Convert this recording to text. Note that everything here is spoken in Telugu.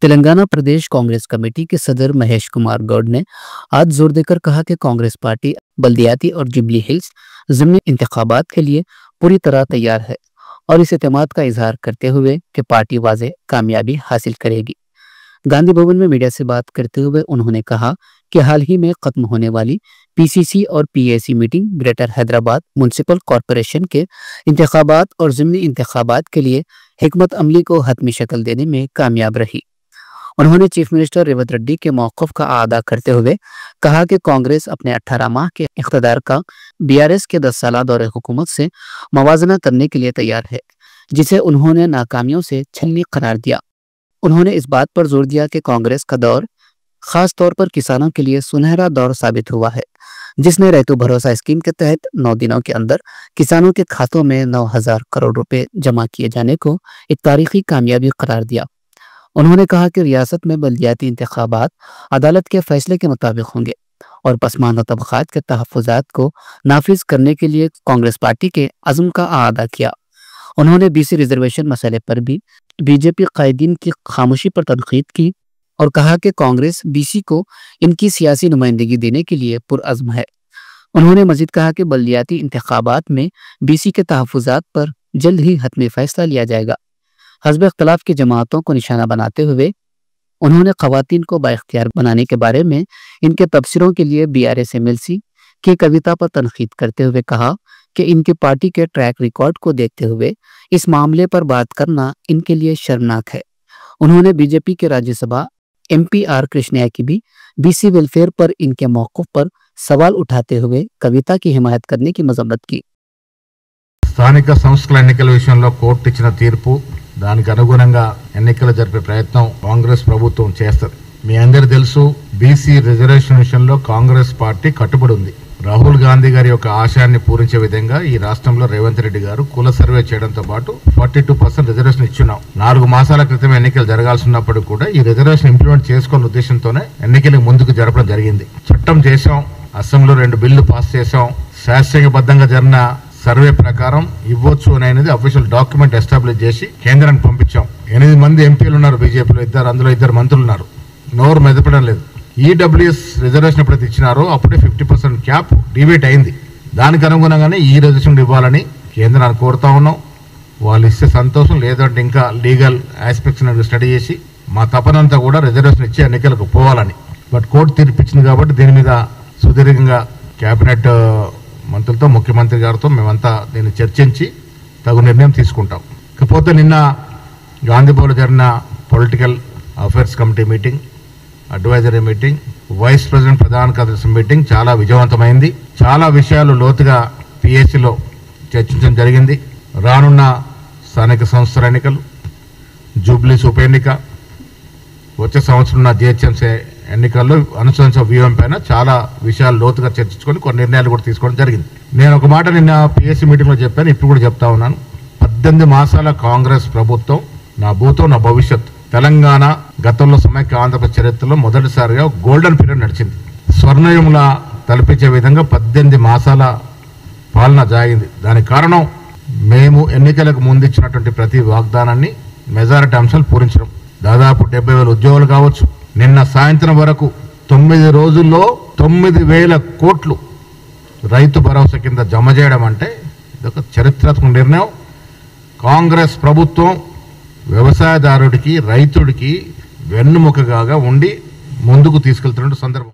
तेलंगाना प्रदेश कांग्रेस कमेटी के सदर महेश कुमार गौड़ ने आज जोर देकर कहा कि कांग्रेस पार्टी बल्दियाती और जुबली हिल्स ज़िमनी इंतखाबात के लिए पूरी तरह तैयार है और इस एतमाद का इजहार करते हुए कि पार्टी वाज़ेह कामयाबी हासिल करेगी। गांधी भवन में मीडिया से बात करते हुए उन्होंने कहा कि हाल ही में खत्म होने वाली पीसीसी और PAC meeting greater Hyderabad municipal corporation के इंतखाबात और ज़िमनी इंतखाबात के लिए हिकमत अमली को हतमी शक्ल देने में कामयाब रही। उन्होंने चीफ मिनिस्टर रेवंत रेड्डी के मौक़िफ़ का आदा करते हुए कहा कि कांग्रेस अपने 18 माह के इक़्तिदार का बीआरएस के 10 साला दौरे हुकूमत से मवाजना करने के लिए तैयार है, जिसे उन्होंने नाकामियों से छलनी करार दिया। उन्होंने इस बात पर जोर दिया कि कांग्रेस का दौर खास तौर पर किसानों के लिए सुनहरा दौर साबित हुआ है, जिसने रैतु भरोसा स्कीम के तहत 9 दिनों के अंदर किसानों के खातों में 9,000 करोड़ रुपए जमा किए जाने को एक तारीखी कामयाबी करार दिया। उन्होंने कहा कि रियासत में बल्दियाती इंतखाबात अदालत के फैसले के मुताबिक होंगे और पसमानदा तबक़ात के तहफ़्फ़ुज़ात को नाफिज करने के लिए कांग्रेस पार्टी के अज़्म का आदा किया। उन्होंने बीसी रिजर्वेशन मसले पर भी बीजेपी कायदीन की खामोशी पर तनकीद की और कहा कि कांग्रेस बीसी को इनकी सियासी नुमाइंदगी देने के लिए पुरअज़्म है। उन्होंने मजीद कहा कि बल्दियाती इंतखाबात में बीसी के तहफ़्फ़ुज़ात पर जल्द ही हतमी फैसला लिया जाएगा। हज़्ब इख्तिलाफ की जमातों को निशाना बनाते हुए उन्होंने ख़वातीन को बाइख्तियार बनाने के बारे में इनके तबसरों के लिए बीआरएस एमएलसी की कविता पर तनकीद करते हुए कहा कि इनकी पार्टी के ट्रैक रिकॉर्ड को देखते हुए इस मामले पर बात करना इनके लिए शर्मनाक है। उन्होंने बीजेपी के राज्यसभा एमपी आर कृष्णैया की भी बीसी वेलफेयर पर इनके मौक़िफ़ पर सवाल उठाते हुए कविता की हिमायत करने की मजम्मत की। స్థానిక సంస్థల ఎన్నికల విషయంలో కోర్టు ఇచ్చిన తీర్పు దానికి అనుగుణంగా ఎన్నికలు జరిపే ప్రయత్నం కాంగ్రెస్ ప్రభుత్వం చేస్తుంది। మీ అందరికీ తెలుసు బీసీ రిజర్వేషన్ విషయంలో కాంగ్రెస్ పార్టీ కట్టుబడి ఉంది। రాహుల్ గాంధీ గారి యొక్క ఆశయాన్ని పూరించే విధంగా ఈ రాష్ట్రంలో రేవంత్ రెడ్డి గారు కుల సర్వే చేయడంతో పాటు 42% రిజర్వేషన్ ఇచ్చున్నాం। 4 మాసాల క్రితం ఎన్నికలు జరగాల్సి ఉన్నప్పుడు కూడా ఈ రిజర్వేషన్ ఇంప్లిమెంట్ చేసుకోవాలనే ఉద్దేశంతోనే ఎన్నికలకు ముందుకు జరపడం జరిగింది। చట్టం చేశాం, అసెంబ్లీలో 2 బిల్లు పాస్ చేశాం। శాస్త్రీయబద్ధంగా జరిగిన సర్వే ప్రకారం ఇవ్వచ్చు అనేది అఫీషియల్ డాక్యుమెంట్ ఎస్టాబ్లిష్ చేసి కేంద్రానికి పంపించాం। 8 మంది ఎంపీలు ఉన్నారు బీజేపీలో, అందులో 2 మంత్రులు ఉన్నారు, నోరు మెదపడం లేదు। ఈడబ్ల్యూఎస్ రిజర్వేషన్ ఎప్పుడైతే ఇచ్చినారో అప్పుడే 50% క్యాప్ డిబేట్ అయింది। దానికి అనుగుణంగానే ఈ రిజర్వేషన్ ఇవ్వాలని కేంద్రాన్ని కోరుతా ఉన్నాం। వాళ్ళు ఇస్తే సంతోషం, లేదంటే ఇంకా లీగల్ ఆస్పెక్ట్స్ స్టడీ చేసి మా తపనంతా కూడా రిజర్వేషన్ ఇచ్చి ఎన్నికలకు పోవాలని। బట్ కోర్టు తీర్పిచ్చింది కాబట్టి దీని మీద సుదీర్ఘంగా కేబినెట్ మంత్రులతో ముఖ్యమంత్రి గారితో మేమంతా దీన్ని చర్చించి తగు నిర్ణయం తీసుకుంటాం। ఇకపోతే నిన్న గాంధీభవన్లో జరిగిన political affairs committee meeting, advisory meeting, vice president ప్రధాన కార్యదర్శి మీటింగ్ చాలా విజయవంతమైంది। చాలా విషయాలు లోతుగా పిఎస్సిలో చర్చించడం జరిగింది। రానున్న స్థానిక సంస్థల ఎన్నికలు, జూబ్లీస్ ఉప ఎన్నిక, వచ్చే సంవత్సరం ఉన్న జిహెచ్ఎంసీ ఎన్నికల్లో అనుసరించిన వ్యూహం పైన చాలా విషయాలు లోతుగా చర్చించుకొని కొన్ని నిర్ణయాలు కూడా తీసుకోవడం జరిగింది। నేను ఒక మాట నిన్న పిఎస్సి మీటింగ్లో చెప్పాను, ఇప్పుడు కూడా చెప్తా ఉన్నాను। 18 మాసాల కాంగ్రెస్ ప్రభుత్వం నా భూతం నా భవిష్యత్ తెలంగాణ గతంలో సమైక్య ఆంధ్రప్రదేశ్ చరిత్రలో మొదటిసారిగా గోల్డెన్ పీరియడ్ నడిచింది। స్వర్ణయుముల తలపించే విధంగా 18 మాసాల పాలన సాగింది। దానికి కారణం మేము ఎన్నికలకు ముందు ఇచ్చినటువంటి ప్రతి వాగ్దానాన్ని మెజారిటీ అంశాలు పూరించడం। దాదాపు 70,000 ఉద్యోగులు కావచ్చు, నిన్న సాయంత్రం వరకు 9 రోజుల్లో 9,000 కోట్లు రైతు భరోసా కింద జమ చేయడం అంటే ఇదొక చరిత్రాత్మక నిర్ణయం। కాంగ్రెస్ ప్రభుత్వం వ్యవసాయదారుడికి, రైతుడికి వెన్నుముకగా ఉండి ముందుకు తీసుకెళ్తున్న సందర్భం।